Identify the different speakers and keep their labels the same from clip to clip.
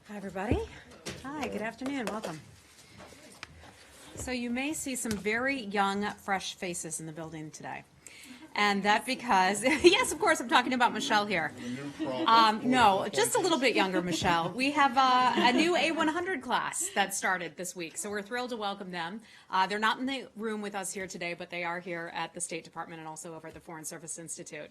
Speaker 1: Hi, everybody. Hi, good afternoon. Welcome. So you may see some very young, fresh faces in the building today. And that because, yes, of course, I'm talking about Michelle here. No, just a little bit younger, Michelle. We have a new A100 class that started this week, so we're thrilled to welcome them. They're not in the room with us here today, but they are here at the State Department and also over at the Foreign Service Institute.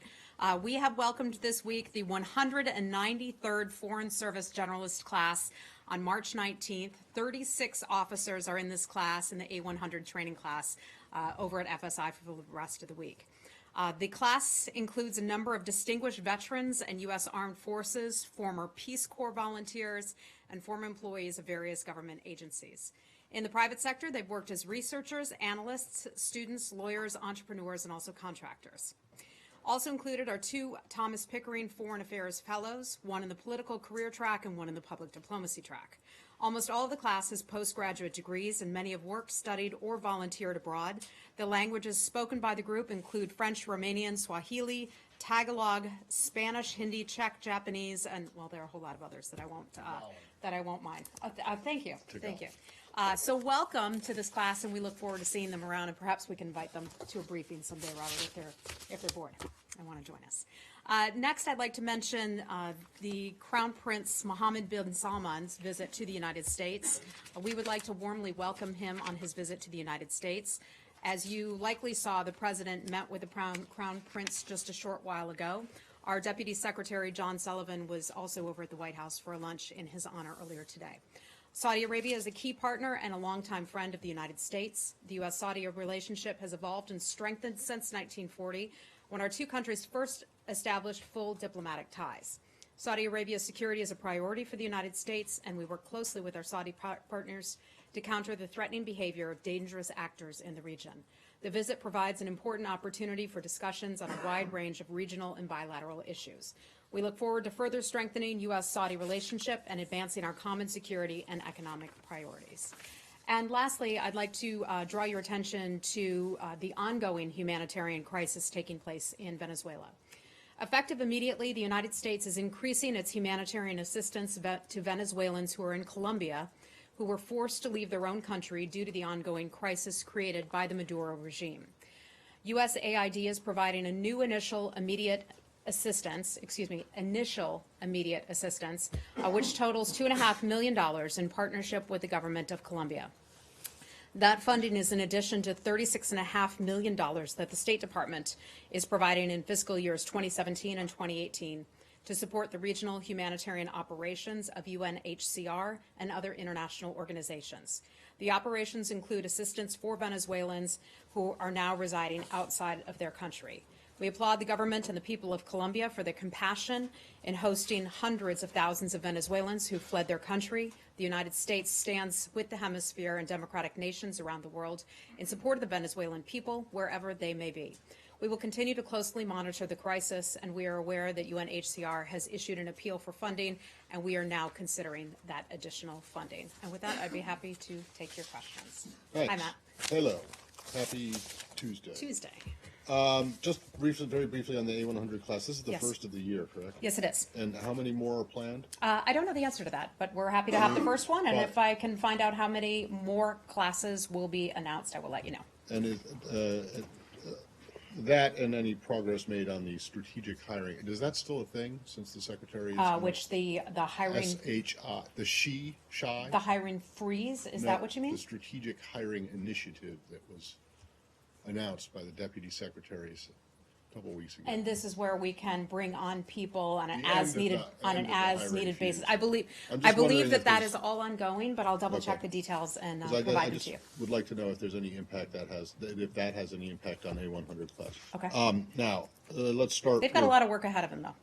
Speaker 1: We have welcomed this week the 193rd Foreign Service Generalist class on March 19th. 36 officers are in this class, in the A100 training class, over at FSI for the rest of the week. The class includes a number of distinguished veterans and U.S. Armed Forces, former Peace Corps volunteers, and former employees of various government agencies. In the private sector, they've worked as researchers, analysts, students, lawyers, entrepreneurs, and also contractors. Also included are 2 Thomas Pickering Foreign Affairs Fellows, one in the political career track and one in the public diplomacy track. Almost all of the class has postgraduate degrees, and many have worked, studied, or volunteered abroad. The languages spoken by the group include French, Romanian, Swahili, Tagalog, Spanish, Hindi, Czech, Japanese, and, well, there are a whole lot of others that I won't mind. Thank you. Thank you. So welcome to this class, and we look forward to seeing them around, and perhaps we can invite them to a briefing someday, Robert, if they're bored and want to join us. Next, I'd like to mention the Crown Prince Mohammed bin Salman's visit to the United States. We would like to warmly welcome him on his visit to the United States. As you likely saw, the President met with the Crown Prince just a short while ago. Our Deputy Secretary, John Sullivan, was also over at the White House for a lunch in his honor earlier today. Saudi Arabia is a key partner and a longtime friend of the United States. The U.S.-Saudi relationship has evolved and strengthened since 1940, when our 2 countries first established full diplomatic ties. Saudi Arabia's security is a priority for the United States, and we work closely with our Saudi partners to counter the threatening behavior of dangerous actors in the region. The visit provides an important opportunity for discussions on a wide range of regional and bilateral issues. We look forward to further strengthening U.S.-Saudi relationship and advancing our common security and economic priorities. And lastly, I'd like to draw your attention to the ongoing humanitarian crisis taking place in Venezuela. Effective immediately, the United States is increasing its humanitarian assistance to Venezuelans who are in Colombia, who were forced to leave their own country due to the ongoing crisis created by the Maduro regime. USAID is providing a new initial immediate assistance, which totals $2.5 million in partnership with the government of Colombia. That funding is in addition to $36.5 million that the State Department is providing in fiscal years 2017 and 2018 to support the regional humanitarian operations of UNHCR and other international organizations. The operations include assistance for Venezuelans who are now residing outside of their country. We applaud the government and the people of Colombia for their compassion in hosting hundreds of thousands of Venezuelans who fled their country. The United States stands with the hemisphere and democratic nations around the world in support of the Venezuelan people, wherever they may be. We will continue to closely monitor the crisis, and we are aware that UNHCR has issued an appeal for funding, and we are now considering that additional funding. And with that, I'd be happy to take your questions.
Speaker 2: Thanks.
Speaker 1: Hi, Matt.
Speaker 2: Hello. Happy Tuesday.
Speaker 1: Tuesday.
Speaker 2: Just very briefly on the A100 class. This is the first of the year, correct?
Speaker 1: Yes, it is.
Speaker 2: And how many more are planned?
Speaker 1: I don't know the answer to that, but we're happy to have the first one. And if I can find out how many more classes will be announced, I will let you know.
Speaker 2: And that and any progress made on the strategic hiring, is that still a thing since the Secretary is
Speaker 1: Which the hiring
Speaker 2: SHI,
Speaker 1: the hiring freeze, is that what you mean?
Speaker 2: The strategic hiring initiative that was announced by the Deputy Secretaries a couple weeks ago.
Speaker 1: And this is where we can bring on people on an as-needed basis. I believe that is all ongoing, but I'll double check the details and provide them to you.
Speaker 2: Would like to know if there's any impact if that has any impact on A100 class.
Speaker 1: Okay.
Speaker 2: Now, let's start.
Speaker 1: They've got a lot of work ahead of them, though.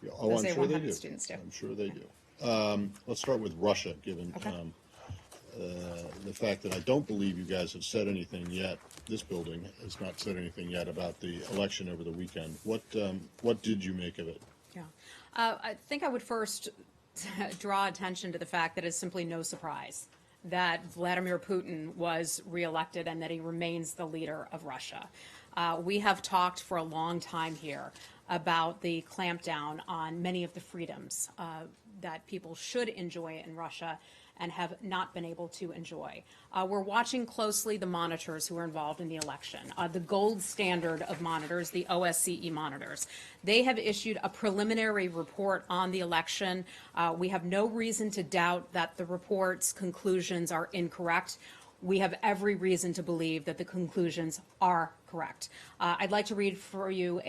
Speaker 2: Yeah, I'm sure they do.
Speaker 1: Students do.
Speaker 2: I'm sure they do. Let's start with Russia, given the fact that I don't believe you guys have said anything yet. This building has not said anything yet about the election over the weekend. What did you make of it?
Speaker 1: Yeah, I think I would first draw attention to the fact that it's simply no surprise that Vladimir Putin was reelected and that he remains the leader of Russia. We have talked for a long time here about the clampdown on many of the freedoms that people should enjoy in Russia and have not been able to enjoy. We're watching closely the monitors who are involved in the election, the gold standard of monitors, the OSCE monitors. They have issued a preliminary report on the election. We have no reason to doubt that the report's conclusions are incorrect. We have every reason to believe that the conclusions are correct. I'd like to read for you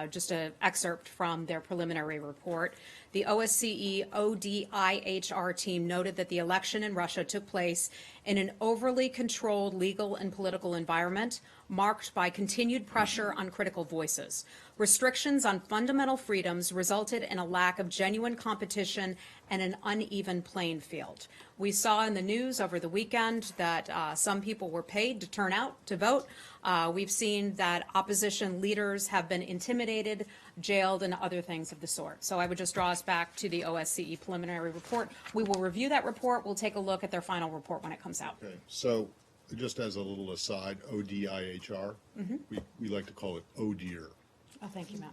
Speaker 1: just an excerpt from their preliminary report. The OSCE ODIHR team noted that the election in Russia took place in an overly controlled legal and political environment marked by continued pressure on critical voices. Restrictions on fundamental freedoms resulted in a lack of genuine competition and an uneven playing field. We saw in the news over the weekend that some people were paid to turn out to vote. We've seen that opposition leaders have been intimidated, jailed, and other things of the sort. So I would just draw us back to the OSCE preliminary report. We will review that report. We'll take a look at their final report when it comes out.
Speaker 2: Okay, so just as a little aside, ODIHR, we like to call it ODIR.
Speaker 1: Oh, thank you, Matt.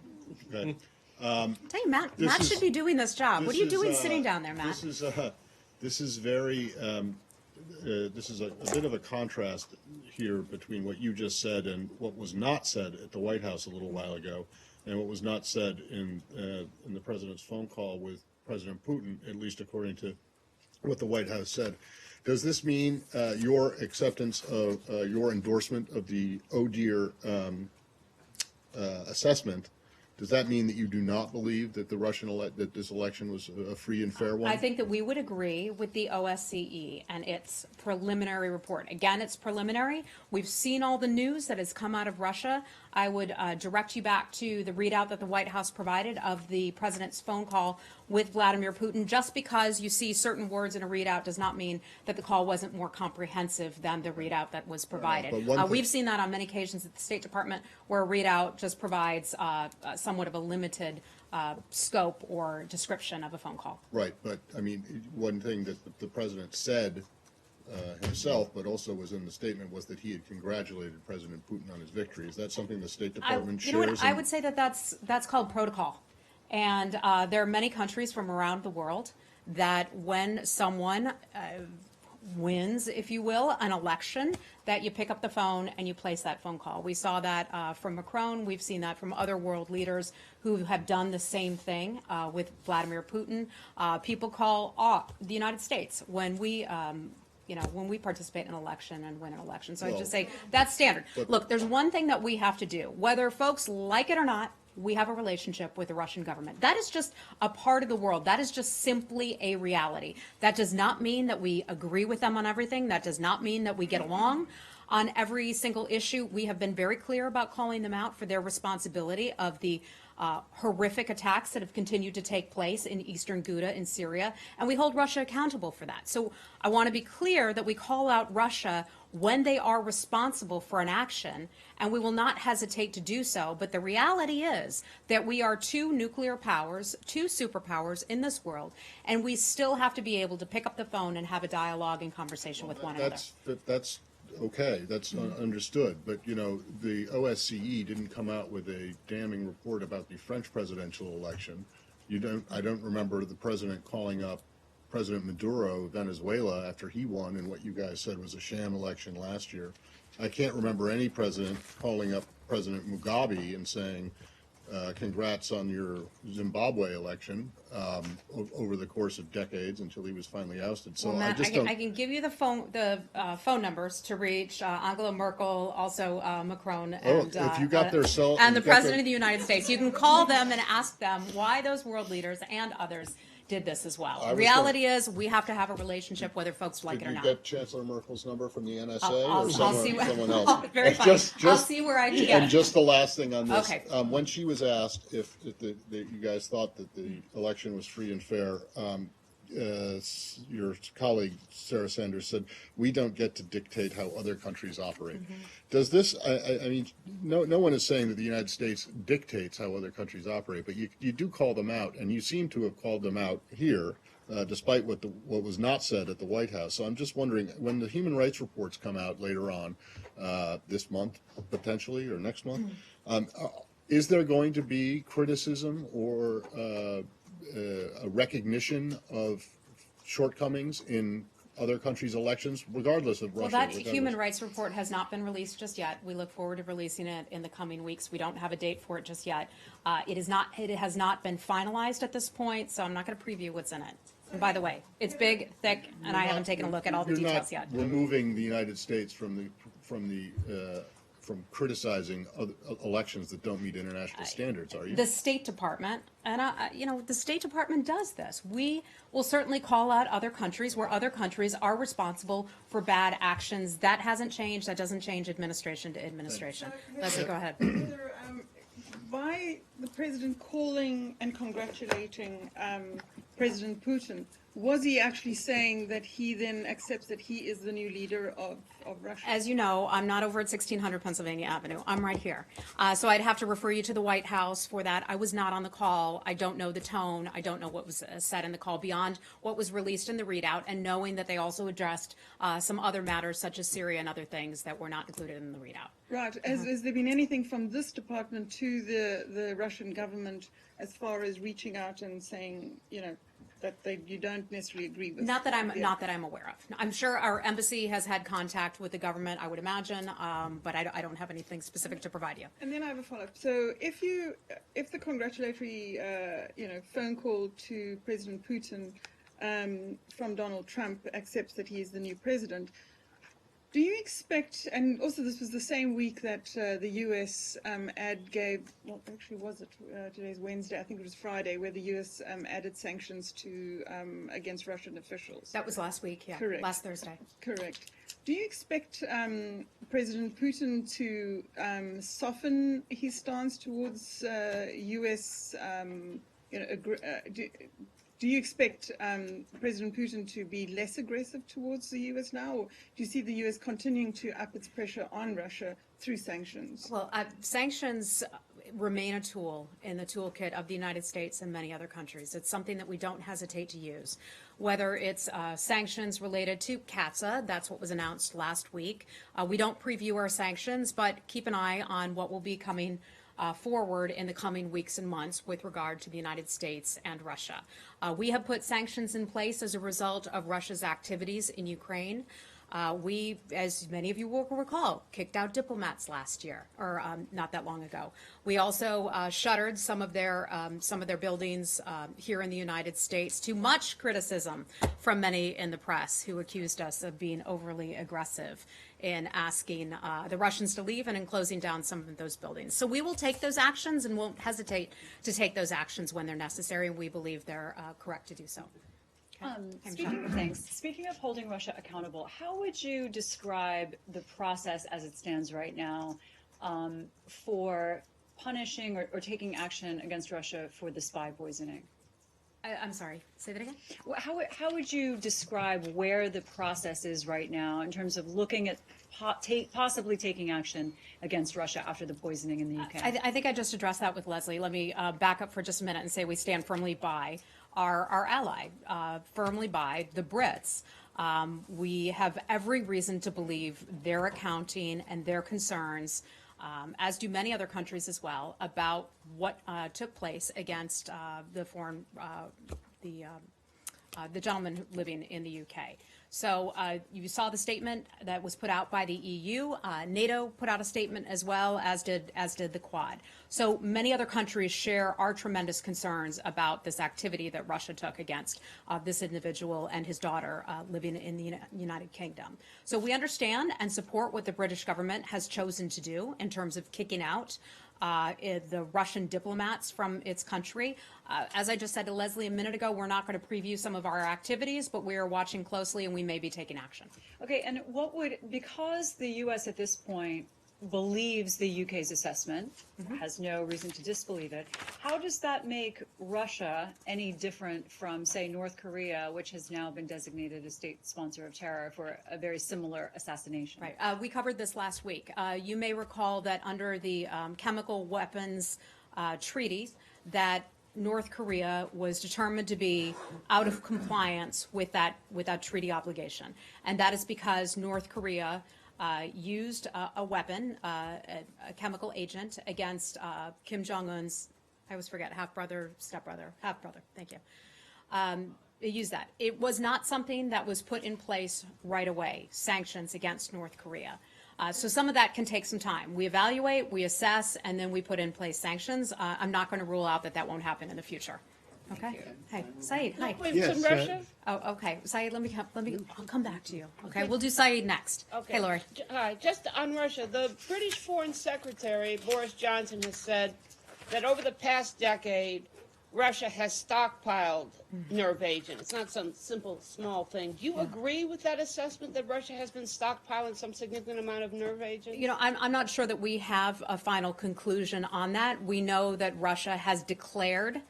Speaker 2: Okay.
Speaker 1: Tell you, Matt should be doing this job. What are you doing sitting down there, Matt?
Speaker 2: This is very, this is a bit of a contrast here between what you just said and what was not said at the White House a little while ago, and what was not said in the president's phone call with President Putin, at least according to what the White House said. Does this mean your acceptance of your endorsement of the ODIR assessment? Does that mean that you do not believe that that this election was a free and fair one?
Speaker 1: I think that we would agree with the OSCE and its preliminary report. Again, it's preliminary. We've seen all the news that has come out of Russia. I would direct you back to the readout that the White House provided of the president's phone call with Vladimir Putin. Just because you see certain words in a readout does not mean that the call wasn't more comprehensive than the readout that was provided. We've seen that on many occasions at the State Department, where a readout just provides somewhat of a limited scope or description of a phone call.
Speaker 2: Right, but I mean, one thing that the president said himself, but also was in the statement, was that he had congratulated President Putin on his victory. Is that something the State Department shares?
Speaker 1: You know what? I would say that that's called protocol. And there are many countries from around the world that when someone wins, if you will, an election, that you pick up the phone and you place that phone call. We saw that from Macron. We've seen that from other world leaders who have done the same thing with Vladimir Putin. People call the United States when we when we participate in an election and win an election. So I just say that's standard. Look, there's one thing that we have to do, whether folks like it or not. We have a relationship with the Russian government. That is just a part of the world. That is just simply a reality. That does not mean that we agree with them on everything. That does not mean that we get along on every single issue. We have been very clear about calling them out for their responsibility of the horrific attacks that have continued to take place in eastern Ghouta in Syria, and we hold Russia accountable for that. So I want to be clear that we call out Russia when they are responsible for an action, and we will not hesitate to do so. But the reality is that we are two nuclear powers, two superpowers in this world, and we still have to be able to pick up the phone and have a dialogue and conversation with one another.
Speaker 2: That's okay, that's understood, but you know, the OSCE didn't come out with a damning report about the French presidential election. I don't remember the president calling up President Maduro of Venezuela after he won in what you guys said was a sham election last year. I can't remember any president calling up President Mugabe and saying, congrats on your Zimbabwe election over the course of decades until he was finally ousted. So
Speaker 1: well, Matt,
Speaker 2: I
Speaker 1: can give you the phone numbers to reach Angela Merkel, also Macron, and
Speaker 2: if you got their cell,
Speaker 1: and the President of the United States. You can call them and ask them why those world leaders and others did this as well. The reality is we have to have a relationship whether folks like it or not.
Speaker 2: Did you get Chancellor Merkel's number from the NSA
Speaker 1: I'll
Speaker 2: or someone else?
Speaker 1: Very funny. I'll see where I can get it.
Speaker 2: And just the last thing on this.
Speaker 1: Okay.
Speaker 2: When she was asked if you guys thought that the election was free and fair, your colleague Sarah Sanders said, we don't get to dictate how other countries operate. Mm-hmm. Does this, I mean, no one is saying that the United States dictates how other countries operate, but you do call them out, and you seem to have called them out here, despite what was not said at the White House. So I'm just wondering, when the human rights reports come out later on this month, potentially, or next month, Is there going to be criticism or a recognition of shortcomings in other countries' elections, regardless of
Speaker 1: Well,
Speaker 2: Russia?
Speaker 1: that
Speaker 2: regardless?
Speaker 1: human rights report has not been released just yet. We look forward to releasing it in the coming weeks. We don't have a date for it just yet. It has not been finalized at this point, so I'm not going to preview what's in it. And by the way, it's big, thick, and I haven't taken a look at all the details yet.
Speaker 2: You're not removing the United States from criticizing other elections that don't meet international standards, are you?
Speaker 1: The State Department, and the State Department does this. We will certainly call out other countries where other countries are responsible for bad actions. That hasn't changed. That doesn't change administration to administration. Leslie, go ahead.
Speaker 3: By the president calling and congratulating President Putin, was he actually saying that he then accepts that he is the new leader of Russia?
Speaker 1: As you know, I'm not over at 1600 Pennsylvania Avenue. I'm right here. So I'd have to refer you to the White House for that. I was not on the call. I don't know the tone. I don't know what was said in the call beyond what was released in the readout, and knowing that they also addressed some other matters such as Syria and other things that were not included in the readout.
Speaker 3: Right. Has there been anything from this department to the Russian government as far as reaching out and saying, that you don't necessarily agree with?
Speaker 1: Not that I'm aware of. I'm sure our embassy has had contact with the government, I would imagine, but I don't have anything specific to provide you.
Speaker 3: And then I have a follow-up. So if the congratulatory phone call to President Putin from Donald Trump accepts that he is the new president, do you expect, and also this was the same week that the U.S. ad gave, well, actually was it, today's Wednesday, I think it was Friday, where the U.S. added sanctions to against Russian officials.
Speaker 1: That was last week, yeah.
Speaker 3: Correct.
Speaker 1: Last Thursday.
Speaker 3: Correct. Do you expect President Putin to soften his stance towards U.S. Do you expect President Putin to be less aggressive towards the U.S. now, or do you see the U.S. continuing to up its pressure on Russia through sanctions?
Speaker 1: Well, sanctions remain a tool in the toolkit of the United States and many other countries. It's something that we don't hesitate to use, whether it's sanctions related to CATSA, that's what was announced last week. We don't preview our sanctions, but keep an eye on what will be coming forward in the coming weeks and months with regard to the United States and Russia. We have put sanctions in place as a result of Russia's activities in Ukraine. We, as many of you will recall, kicked out diplomats last year, or not that long ago. We also shuttered some of their buildings here in the United States, to much criticism from many in the press who accused us of being overly aggressive in asking the Russians to leave and in closing down some of those buildings. So we will take those actions and won't hesitate to take those actions when they're necessary, and we believe they're correct to do so.
Speaker 4: Speaking of holding Russia accountable, how would you describe the process as it stands right now for punishing or taking action against Russia for the spy poisoning?
Speaker 1: I'm sorry, say that again?
Speaker 4: How would you describe where the process is right now in terms of looking at possibly taking action against Russia after the poisoning in the UK?
Speaker 1: I think I just addressed that with Leslie. Let me back up for just a minute and say we stand firmly by our ally, firmly by the Brits. We have every reason to believe their accounting and their concerns, as do many other countries as well, about what took place against the gentleman living in the UK. So you saw the statement that was put out by the EU. NATO put out a statement as well, as did the Quad. So many other countries share our tremendous concerns about this activity that Russia took against this individual and his daughter living in the United Kingdom. So we understand and support what the British government has chosen to do in terms of kicking out the Russian diplomats from its country. As I just said to Leslie a minute ago, we're not going to preview some of our activities, but we are watching closely and we may be taking action.
Speaker 4: Okay, and because the U.S. at this point believes the UK's assessment, has no reason to disbelieve it, how does that make Russia any different from, say, North Korea, which has now been designated a state sponsor of terror for a very similar assassination?
Speaker 1: Right. We covered this last week. You may recall that under the chemical weapons treaty, that North Korea was determined to be out of compliance with that treaty obligation. And that is because North Korea used a weapon, a chemical agent against Kim Jong-un's, I always forget, half-brother, stepbrother, half-brother, thank you. They used that. It was not something that was put in place right away, sanctions against North Korea. So some of that can take some time. We evaluate, we assess, and then we put in place sanctions. I'm not going to rule out that that won't happen in the future. Okay. Hey, Saeed. Hi.
Speaker 5: Wait,
Speaker 2: Yes,
Speaker 5: from Russia?
Speaker 1: Oh, okay. Saeed, I'll come back to you. Okay. We'll do Saeed next.
Speaker 5: Okay.
Speaker 1: Hey, Lori.
Speaker 5: Hi, just on Russia, the British Foreign Secretary, Boris Johnson, has said that over the past decade, Russia has stockpiled nerve agent. It's not some simple, small thing. Do you agree with that assessment that Russia has been stockpiling some significant amount of nerve agent?
Speaker 1: You know, I'm not sure that we have a final conclusion on that. We know that Russia has declared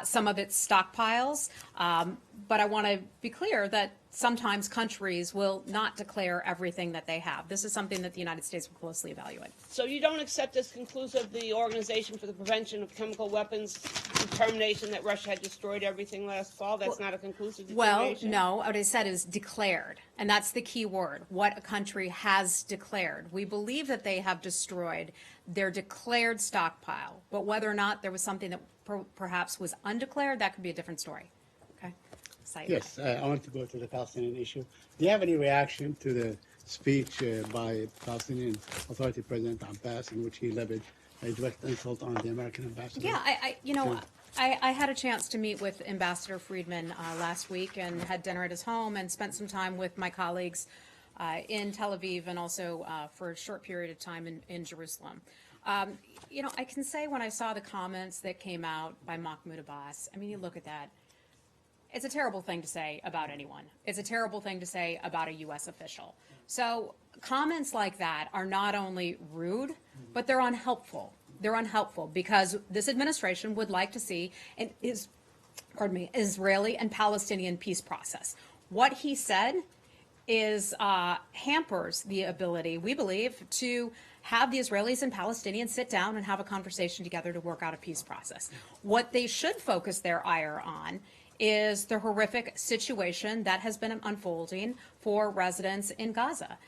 Speaker 1: some of its stockpiles, but I want to be clear that sometimes countries will not declare everything that they have. This is something that the United States will closely evaluate.
Speaker 5: So you don't accept as conclusive the Organization for the Prevention of Chemical Weapons determination that Russia had destroyed everything last fall? That's not a conclusive
Speaker 1: Well,
Speaker 5: determination?
Speaker 1: no, what I said is declared, and that's the key word, what a country has declared. We believe that they have destroyed their declared stockpile, but whether or not there was something that perhaps was undeclared, that could be a different story. Okay? Saeed.
Speaker 6: Yes, I want to go to the Palestinian issue. Do you have any reaction to the speech by Palestinian Authority President Abbas in which he levied a direct insult on the American ambassador?
Speaker 1: Yeah, I had a chance to meet with Ambassador Friedman last week and had dinner at his home and spent some time with my colleagues in Tel Aviv and also for a short period of time in Jerusalem. You know, I can say when I saw the comments that came out by Mahmoud Abbas, I mean, you look at that. It's a terrible thing to say about anyone. It's a terrible thing to say about a U.S. official. So comments like that are not only rude, but they're unhelpful. They're unhelpful because this administration would like to see an Israeli and Palestinian peace process. What he said is hampers the ability, we believe, to have the Israelis and Palestinians sit down and have a conversation together to work out a peace process. What they should focus their ire on is the horrific situation that has been unfolding for residents in Gaza.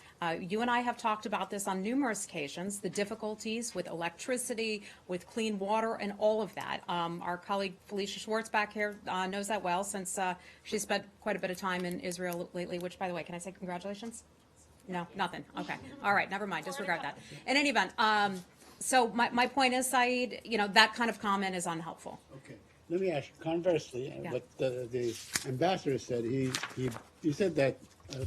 Speaker 1: You and I have talked about this on numerous occasions, the difficulties with electricity, with clean water, and all of that. Our colleague Felicia Schwartz back here knows that well since she spent quite a bit of time in Israel lately, which, by the way, can I say congratulations? No, nothing. Okay. All right, never mind. Disregard that. In any event, so my point is, Saeed, you know, that kind of comment is unhelpful.
Speaker 6: Okay. Let me ask you, conversely, what the ambassador said, he said that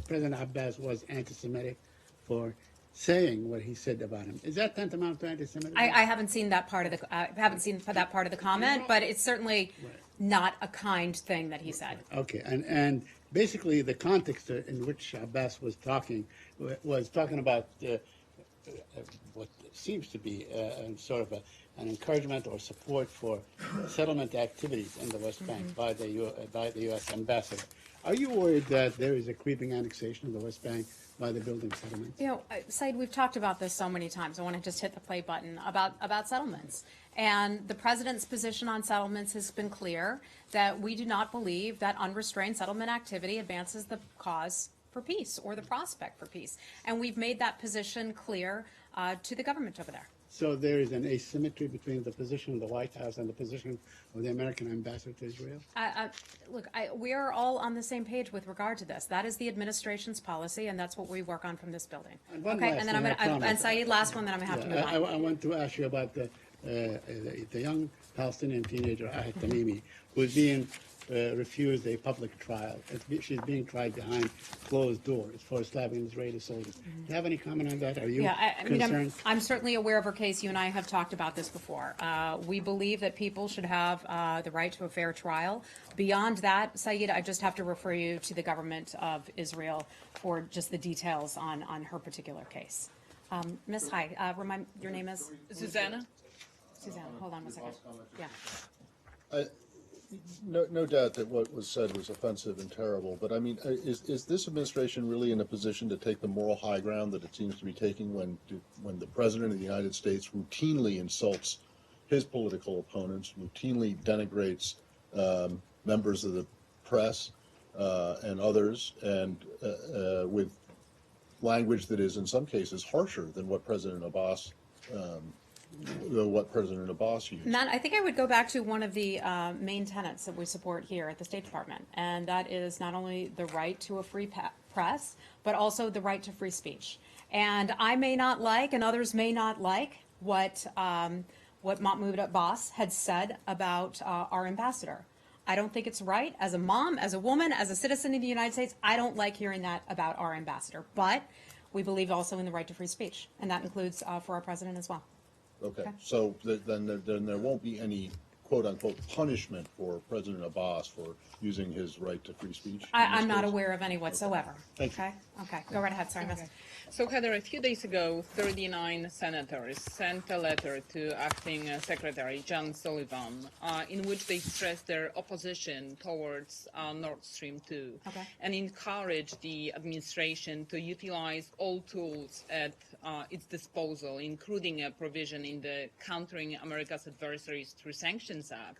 Speaker 6: President Abbas was anti-Semitic for saying what he said about him. Is that tantamount to anti-Semitism?
Speaker 1: I haven't seen that part of the haven't seen that part of the comment, but it's certainly not a kind thing that he said.
Speaker 6: Okay, and basically the context in which Abbas was talking about what seems to be sort of an encouragement or support for settlement activities in the West Bank by the U.S. ambassador. Are you worried that there is a creeping annexation of the West Bank by the building settlements?
Speaker 1: You know, Said, we've talked about this so many times. I want to just hit the play button about settlements. And the president's position on settlements has been clear that we do not believe that unrestrained settlement activity advances the cause for peace or the prospect for peace. And we've made that position clear to the government over there.
Speaker 6: So there is an asymmetry between the position of the White House and the position of the American ambassador to Israel?
Speaker 1: Look, we are all on the same page with regard to this. That is the administration's policy, and that's what we work on from this building.
Speaker 6: And one
Speaker 1: okay,
Speaker 6: last
Speaker 1: and then I'm
Speaker 6: thing,
Speaker 1: going
Speaker 6: I
Speaker 1: to,
Speaker 6: promise.
Speaker 1: and Saeed, last one, then I'm going to have to move on.
Speaker 6: I want to ask you about the young Palestinian teenager, Ahed Tamimi, who is being refused a public trial. She's being tried behind closed doors for slapping Israeli soldiers. Do you have any comment on that? Are you concerned?
Speaker 1: I'm certainly aware of her case. You and I have talked about this before. We believe that people should have the right to a fair trial. Beyond that, Saeed, I just have to refer you to the government of Israel for just the details on her particular case. Miss, hi. Remind your name is
Speaker 7: Susanna?
Speaker 1: Susanna. Hold on one second. Yeah.
Speaker 2: No doubt that what was said was offensive and terrible, but I mean, is this administration really in a position to take the moral high ground that it seems to be taking when the President of the United States routinely insults his political opponents, routinely denigrates members of the press and others, and with language that is in some cases harsher than what President Abbas used.
Speaker 1: Matt, I think I would go back to one of the main tenets that we support here at the State Department, and that is not only the right to a free press, but also the right to free speech. And I may not like, and others may not like, what Mahmoud Abbas had said about our ambassador. I don't think it's right. As a mom, as a woman, as a citizen of the United States, I don't like hearing that about our ambassador. But we believe also in the right to free speech, and that includes for our president as well.
Speaker 2: Okay, so then there won't be any quote-unquote punishment for President Abbas for using his right to free speech?
Speaker 1: I'm not aware of any whatsoever.
Speaker 2: Thank you.
Speaker 1: Okay, go right ahead, sorry, Miss.
Speaker 7: So, Heather, a few days ago, 39 senators sent a letter to Acting Secretary John Sullivan in which they stressed their opposition towards Nord Stream 2 and encouraged the administration to utilize all tools at its disposal, including a provision in the Countering America's Adversaries Through Sanctions Act,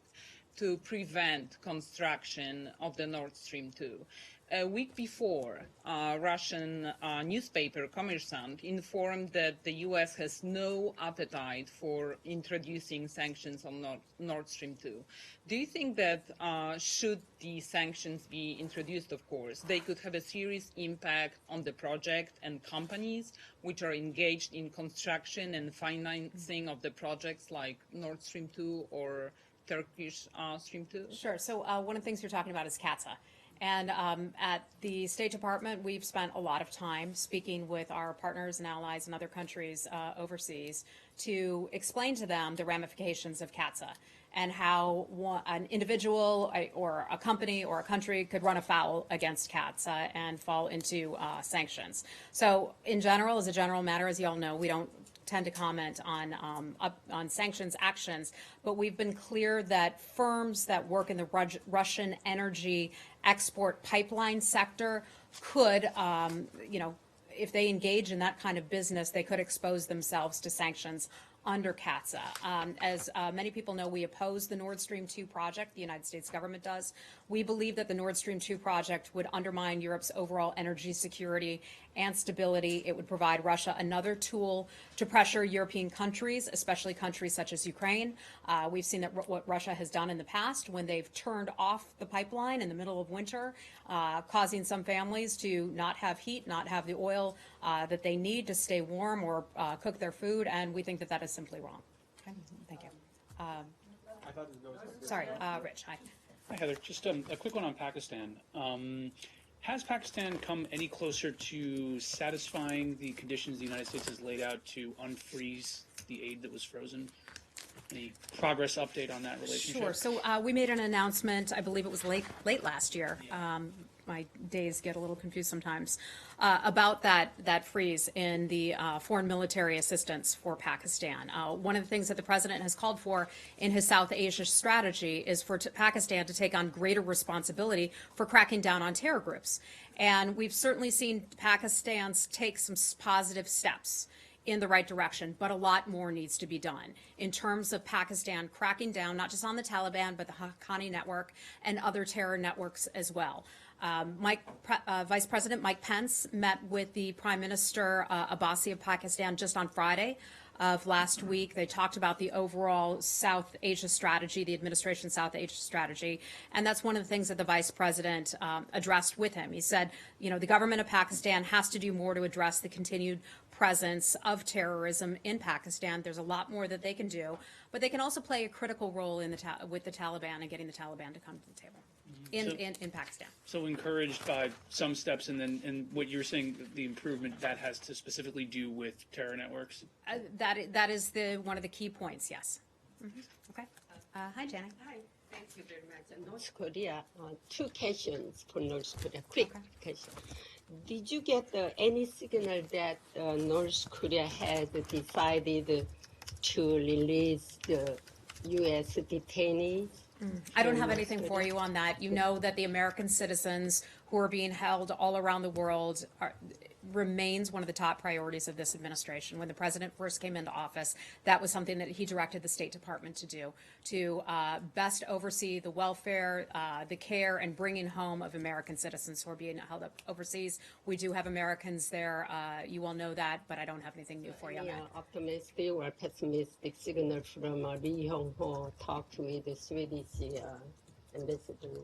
Speaker 7: to prevent construction of the Nord Stream 2. A week before, Russian newspaper Kommersant informed that the U.S. has no appetite for introducing sanctions on Nord Stream 2. Do you think that should the sanctions be introduced, of course, they could have a serious impact on the project and companies which are engaged in construction and financing of the projects like Nord Stream 2 or Turkish Stream 2?
Speaker 1: Sure, so one of the things you're talking about is CATSA. And at the State Department, we've spent a lot of time speaking with our partners and allies in other countries overseas to explain to them the ramifications of CATSA and how an individual or a company or a country could run afoul against CATSA and fall into sanctions. So in general, as a general matter, as you all know, we don't tend to comment on sanctions actions, but we've been clear that firms that work in the Russian energy export pipeline sector could, if they engage in that kind of business, they could expose themselves to sanctions under CATSA. As many people know, we oppose the Nord Stream 2 project. The United States government does. We believe that the Nord Stream 2 project would undermine Europe's overall energy security and stability. It would provide Russia another tool to pressure European countries, especially countries such as Ukraine. We've seen that what Russia has done in the past when they've turned off the pipeline in the middle of winter, causing some families to not have heat, not have the oil that they need to stay warm or cook their food, and we think that that is simply wrong. Okay, thank you. Sorry, Rich, hi.
Speaker 8: Hi, Heather. Just a quick one on Pakistan. Has Pakistan come any closer to satisfying the conditions the United States has laid out to unfreeze the aid that was frozen? Any progress update on that relationship?
Speaker 1: Sure. So we made an announcement, I believe it was late last year. My days get a little confused sometimes, about that freeze in the foreign military assistance for Pakistan. One of the things that the president has called for in his South Asia strategy is for Pakistan to take on greater responsibility for cracking down on terror groups. And we've certainly seen Pakistan take some positive steps in the right direction, but a lot more needs to be done in terms of Pakistan cracking down, not just on the Taliban, but the Haqqani network and other terror networks as well. Vice President Mike Pence met with the Prime Minister Abbasi of Pakistan just on Friday of last week. They talked about the overall South Asia strategy, the administration's South Asia strategy, and that's one of the things that the Vice President addressed with him. He said, the government of Pakistan has to do more to address the continued presence of terrorism in Pakistan. There's a lot more that they can do, but they can also play a critical role in with the Taliban and getting the Taliban to come to the table in Pakistan.
Speaker 8: So encouraged by some steps, and what you're saying, the improvement that has to specifically do with terror networks?
Speaker 1: That is one of the key points, yes. Mm-hmm. Okay. Hi, Janet.
Speaker 9: Hi. Thank you very much. North Korea, two questions for North Korea. Quick question. Did you get any signal that North Korea has decided to release the U.S. detainees?
Speaker 1: I don't have anything for you on that. You know that the American citizens who are being held all around the world, remains one of the top priorities of this administration. When the president first came into office, that was something that he directed the State Department to do, to best oversee the welfare, the care, and bringing home of American citizens who are being held up overseas. We do have Americans there. You all know that, but I don't have anything new for you on that.
Speaker 9: Optimistic or pessimistic signal from Lee Hyung-ho talked with the Swedish ambassador.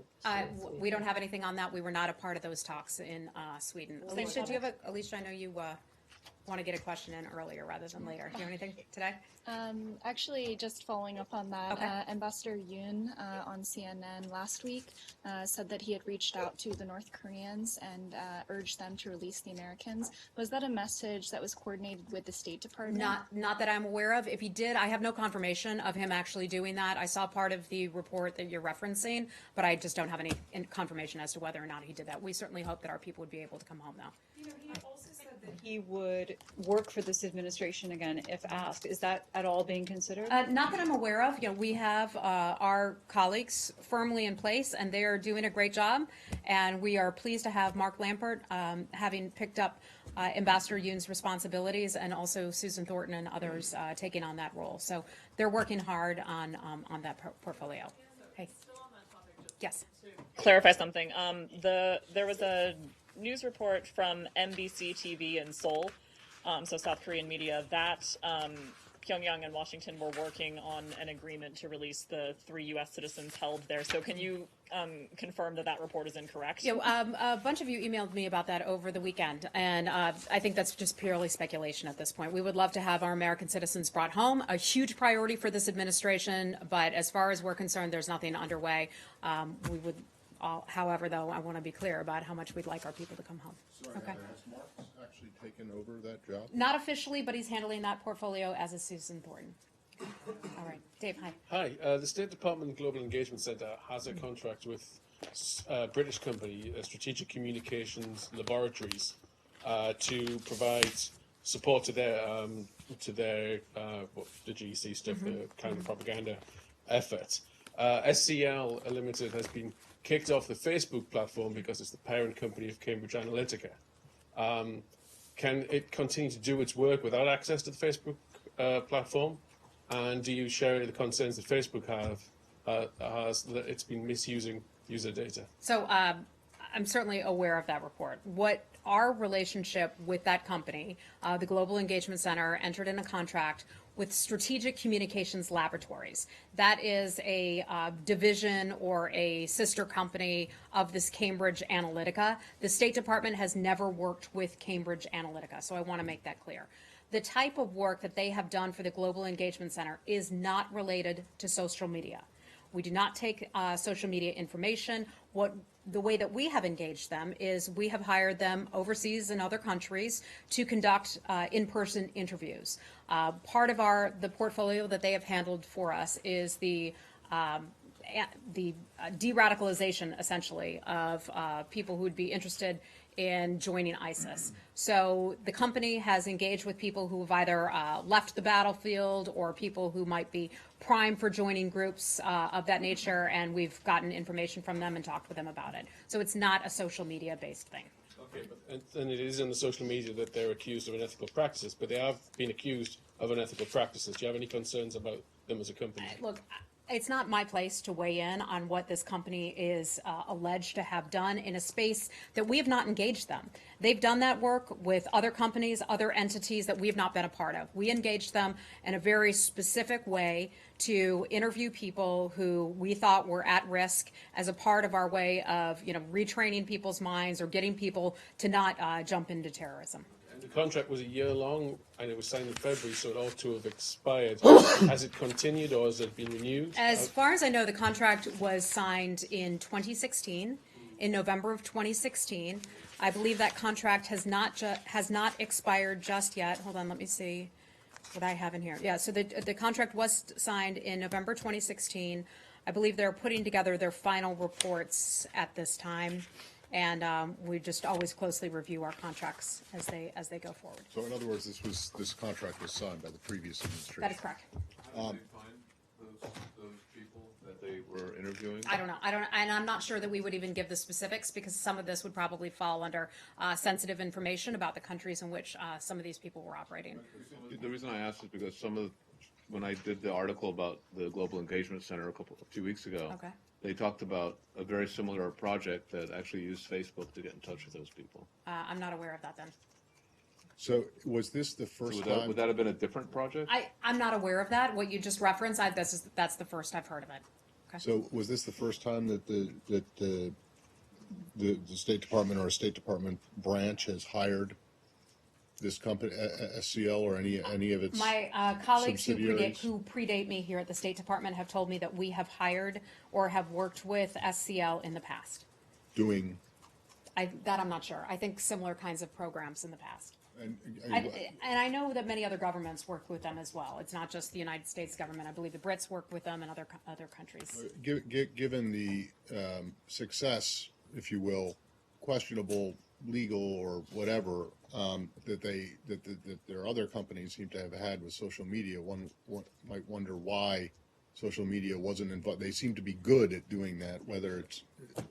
Speaker 1: We don't have anything on that. We were not a part of those talks in Sweden. Alicia, do you have Alicia, I know you want to get a question in earlier rather than later. Do you have anything today?
Speaker 10: Actually, just following up on that,
Speaker 1: Okay.
Speaker 10: Ambassador Yoon on CNN last week said that he had reached out to the North Koreans and urged them to release the Americans. Was that a message that was coordinated with the State Department?
Speaker 1: Not that I'm aware of. If he did, I have no confirmation of him actually doing that. I saw part of the report that you're referencing, but I just don't have any confirmation as to whether or not he did that. We certainly hope that our people would be able to come home now.
Speaker 4: You know, he also said that he would work for this administration again if asked. Is that at all being considered?
Speaker 1: Not that I'm aware of. You know, we have our colleagues firmly in place, and they are doing a great job. And we are pleased to have Mark Lampert having picked up Ambassador Yoon's responsibilities, and also Susan Thornton and others taking on that role. So they're working hard on that portfolio. Hey. Yes.
Speaker 11: Clarify something. There was a news report from MBC TV in Seoul, so South Korean media, that Pyongyang and Washington were working on an agreement to release the 3 U.S. citizens held there. So can you confirm that that report is incorrect?
Speaker 1: Yeah, a bunch of you emailed me about that over the weekend, and I think that's just purely speculation at this point. We would love to have our American citizens brought home, a huge priority for this administration, but as far as we're concerned, there's nothing underway. We would, however, though, I want to be clear about how much we'd like our people to come home.
Speaker 2: Sorry,
Speaker 1: Okay.
Speaker 2: has Mark actually taken over that job?
Speaker 1: Not officially, but he's handling that portfolio as is Susan Thornton. All right, Dave, hi.
Speaker 12: Hi, the State Department Global Engagement Center has a contract with a British company, Strategic Communications Laboratories, to provide support to their the GEC stuff, the counter propaganda effort. SCL Limited has been kicked off the Facebook platform because it's the parent company of Cambridge Analytica. Can it continue to do its work without access to the Facebook platform? And do you share the concerns that Facebook has that it's been misusing user data?
Speaker 1: So I'm certainly aware of that report. What our relationship with that company, the Global Engagement Center, entered in a contract with Strategic Communications Laboratories. That is a division or a sister company of this Cambridge Analytica. The State Department has never worked with Cambridge Analytica, so I want to make that clear. The type of work that they have done for the Global Engagement Center is not related to social media. We do not take social media information. The way that we have engaged them is we have hired them overseas in other countries to conduct in-person interviews. Part of the portfolio that they have handled for us is the de-radicalization, essentially, of people who would be interested in joining ISIS. So the company has engaged with people who have either left the battlefield or people who might be primed for joining groups of that nature, and we've gotten information from them and talked with them about it. So it's not a social media-based thing.
Speaker 12: Okay, and it is in the social media that they're accused of unethical practices, but they have been accused of unethical practices. Do you have any concerns about them as a company?
Speaker 1: Look, it's not my place to weigh in on what this company is alleged to have done in a space that we have not engaged them. They've done that work with other companies, other entities that we have not been a part of. We engaged them in a very specific way to interview people who we thought were at risk as a part of our way of, retraining people's minds or getting people to not jump into terrorism.
Speaker 12: The contract was a year long, and it was signed in February, so it ought to have expired. Has it continued, or has it been renewed?
Speaker 1: As far as I know, the contract was signed in 2016, in November of 2016. I believe that contract has not expired just yet. Hold on, let me see what I have in here. Yeah, so the contract was signed in November 2016. I believe they're putting together their final reports at this time. And we just always closely review our contracts as they go forward.
Speaker 2: So in other words, this contract was signed by the previous administration?
Speaker 1: That is correct.
Speaker 13: How did they find those people that they we're interviewing?
Speaker 1: I don't know. And I'm not sure that we would even give the specifics because some of this would probably fall under sensitive information about the countries in which some of these people were operating.
Speaker 13: The reason I asked is because when I did the article about the Global Engagement Center a few weeks ago,
Speaker 1: Okay.
Speaker 13: they talked about a very similar project that actually used Facebook to get in touch with those people.
Speaker 1: I'm not aware of that then.
Speaker 2: So was this the
Speaker 13: So
Speaker 2: first
Speaker 13: would
Speaker 2: time?
Speaker 13: that have been a different project?
Speaker 1: I'm not aware of that. What you just referenced, that's the first I've heard of it. Okay.
Speaker 2: So was this the first time that the State Department or a State Department branch has hired this company, SCL, or any of its
Speaker 1: My colleagues
Speaker 2: subsidiaries?
Speaker 1: who predate me here at the State Department have told me that we have hired or have worked with SCL in the past.
Speaker 2: doing?
Speaker 1: That I'm not sure. I think similar kinds of programs in the past.
Speaker 2: And,
Speaker 1: And I know that many other governments work with them as well. It's not just the United States government. I believe the Brits work with them and other countries.
Speaker 2: given the success, if you will, questionable legal or whatever that their other companies seem to have had with social media, one might wonder why social media wasn't involved. They seem to be good at doing that, whether it's...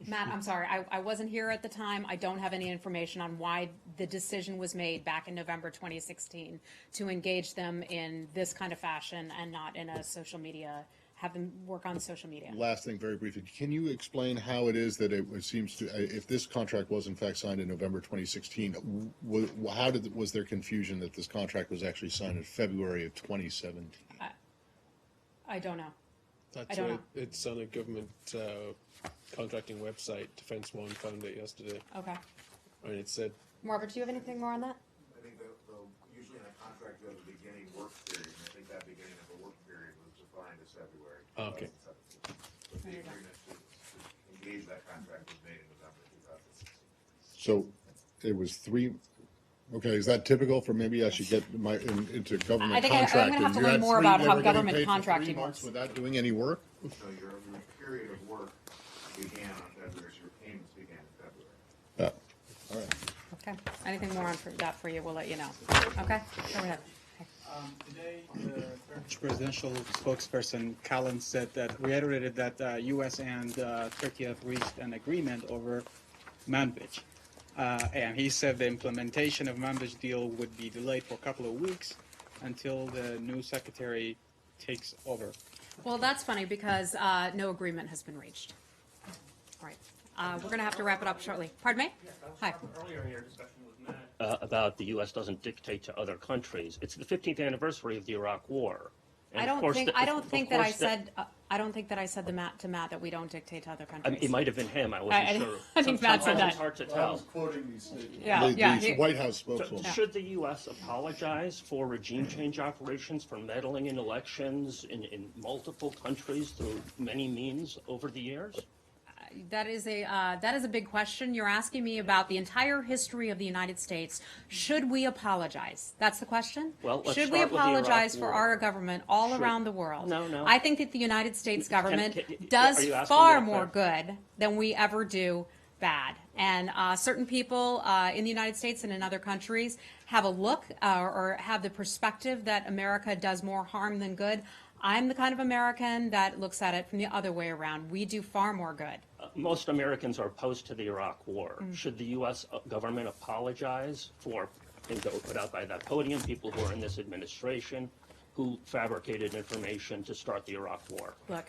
Speaker 1: Matt, I'm sorry. I wasn't here at the time. I don't have any information on why the decision was made back in November 2016 to engage them in this kind of fashion and not in a social media, have them work on social media.
Speaker 2: Last thing, very briefly, can you explain how it is that it seems to, if this contract was in fact signed in November 2016, was there confusion that this contract was actually signed in February of 2017?
Speaker 1: I don't know.
Speaker 12: That's
Speaker 1: I don't know.
Speaker 12: It's on a government contracting website. Defense One found it yesterday.
Speaker 1: Okay.
Speaker 12: And it said,
Speaker 1: Robert, do you have anything more on that?
Speaker 14: I think usually in a contract you have a beginning work period, and I think that beginning of the work period was defined as February
Speaker 12: Okay.
Speaker 14: 2017. But the agreement to engage that contract was made in November 2016.
Speaker 2: So it was okay, is that typical for, maybe I should get into government
Speaker 1: I think I'm
Speaker 2: contracting?
Speaker 1: going to have to
Speaker 2: You
Speaker 1: learn
Speaker 2: had
Speaker 1: more
Speaker 2: three-
Speaker 1: about
Speaker 2: they
Speaker 1: how
Speaker 2: were getting
Speaker 1: government
Speaker 2: paid for 3
Speaker 1: contracting
Speaker 2: months
Speaker 1: works.
Speaker 2: without doing any work?
Speaker 14: So your period of work began on February, so your payments began in February.
Speaker 2: All right.
Speaker 1: Okay. Anything more on that for you, we'll let you know. Okay? Go ahead.
Speaker 15: Today, the French presidential spokesperson Callan reiterated that U.S. and Turkey have reached an agreement over Manbij. And he said the implementation of Manbij deal would be delayed for a couple of weeks until the new secretary takes over.
Speaker 1: Well, that's funny because no agreement has been reached. All right. We're going to have to wrap it up shortly. Pardon me? Hi.
Speaker 16: Earlier in your discussion with Matt about the U.S. doesn't dictate to other countries. It's the 15th anniversary of the Iraq War. And
Speaker 1: I
Speaker 16: of
Speaker 1: don't
Speaker 16: course
Speaker 1: think
Speaker 16: the-
Speaker 1: I don't
Speaker 16: of
Speaker 1: think that I
Speaker 16: course the-
Speaker 1: said I don't think that I said to Matt that we don't dictate to other countries.
Speaker 16: It might have been him. I wasn't sure.
Speaker 1: I think Matt said
Speaker 16: Sometimes
Speaker 1: that.
Speaker 16: It's hard to
Speaker 2: I
Speaker 16: tell.
Speaker 2: was quoting these,
Speaker 1: Yeah.
Speaker 2: White House
Speaker 16: So
Speaker 2: spokesman.
Speaker 16: should the U.S. apologize for regime change operations, for meddling in elections in multiple countries through many means over the years?
Speaker 1: That is a big question. You're asking me about the entire history of the United States. Should we apologize? That's the question?
Speaker 16: Well, let's
Speaker 1: Should we
Speaker 16: start with the Iraq
Speaker 1: apologize for
Speaker 16: War.
Speaker 1: our government all
Speaker 16: Should-
Speaker 1: around the world?
Speaker 16: No.
Speaker 1: I think that the United States government
Speaker 16: are
Speaker 1: does
Speaker 16: you asking
Speaker 1: far
Speaker 16: me
Speaker 1: more
Speaker 16: that
Speaker 1: good than we ever do bad. And certain people in the United States and in other countries have a look or have the perspective that America does more harm than good. I'm the kind of American that looks at it from the other way around. We do far more good.
Speaker 16: Most Americans are opposed to the Iraq War.
Speaker 1: Mm.
Speaker 16: Should the U.S. government apologize for things that were put out by that podium, people who are in this administration, who fabricated information to start the Iraq War?
Speaker 1: Look,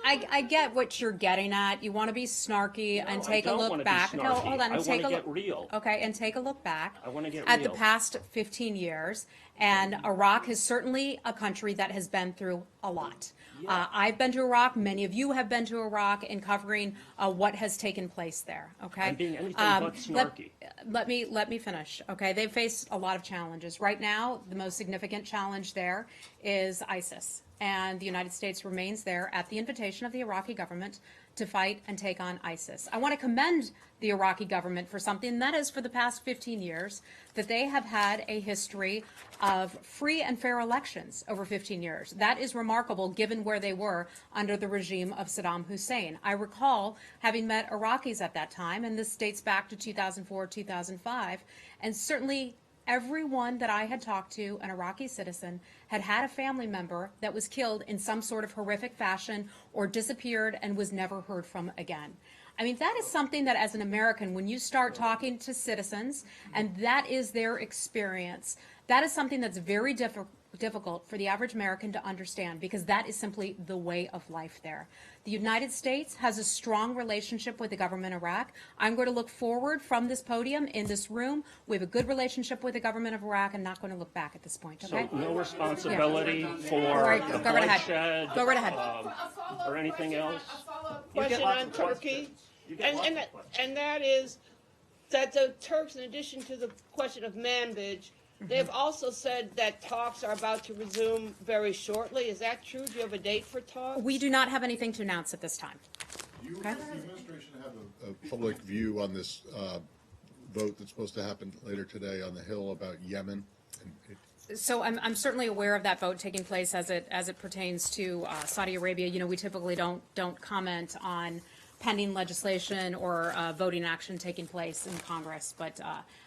Speaker 1: I get what you're getting at. You want to be snarky and take
Speaker 16: I
Speaker 1: a
Speaker 16: don't
Speaker 1: look
Speaker 16: wanna be
Speaker 1: back. No,
Speaker 16: snarky.
Speaker 1: hold on.
Speaker 16: I
Speaker 1: Take
Speaker 16: wanna
Speaker 1: a
Speaker 16: get
Speaker 1: look.
Speaker 16: real.
Speaker 1: Okay, and take a look back
Speaker 16: I want to get
Speaker 1: at
Speaker 16: real.
Speaker 1: the past 15 years. And Iraq is certainly a country that has been through a lot. I've been to Iraq. Many of you have been to Iraq in covering what has taken place there. Okay.
Speaker 16: I'm being anything but snarky.
Speaker 1: Let me finish. Okay, they've faced a lot of challenges. Right now, the most significant challenge there is ISIS, and the United States remains there at the invitation of the Iraqi government to fight and take on ISIS. I want to commend the Iraqi government for something, and that is for the past 15 years that they have had a history of free and fair elections over 15 years. That is remarkable given where they were under the regime of Saddam Hussein. I recall having met Iraqis at that time, and this dates back to 2004, 2005, and certainly everyone that I had talked to, an Iraqi citizen, had a family member that was killed in some sort of horrific fashion or disappeared and was never heard from again. I mean, that is something that as an American, when you start talking to citizens and that is their experience, that is something that's very difficult for the average American to understand, because that is simply the way of life there. The United States has a strong relationship with the government of Iraq. I'm going to look forward from this podium in this room. We have a good relationship with the government of Iraq and not going to look back at this point, okay?
Speaker 16: So no responsibility for
Speaker 1: right,
Speaker 16: the
Speaker 1: go right ahead.
Speaker 16: bloodshed,
Speaker 1: Go right ahead.
Speaker 16: or anything else?
Speaker 5: Question on Turkey, and that is that the Turks, in addition to the question of Manbij, they've also said that talks are about to resume very shortly. Is that true? Do you have a date for talks?
Speaker 1: We do not have anything to announce at this time.
Speaker 2: You, the administration have a public view on this vote that's supposed to happen later today on the Hill about Yemen?
Speaker 1: So I'm certainly aware of that vote taking place as it pertains to Saudi Arabia. You know, we typically don't comment on pending legislation or voting action taking place in Congress, but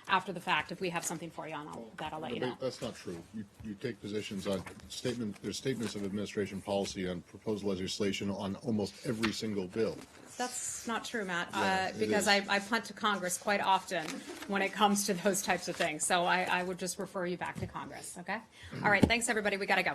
Speaker 1: after the fact, if we have something for you on that, I'll let you know.
Speaker 2: That's not true. You take positions on there's statements of administration policy on proposed legislation on almost every single bill.
Speaker 1: That's not true, Matt,
Speaker 2: Yeah,
Speaker 1: because I punt to Congress quite often when it comes to those types of things. So I would just refer you back to Congress, okay? All right, thanks, everybody. We got to go.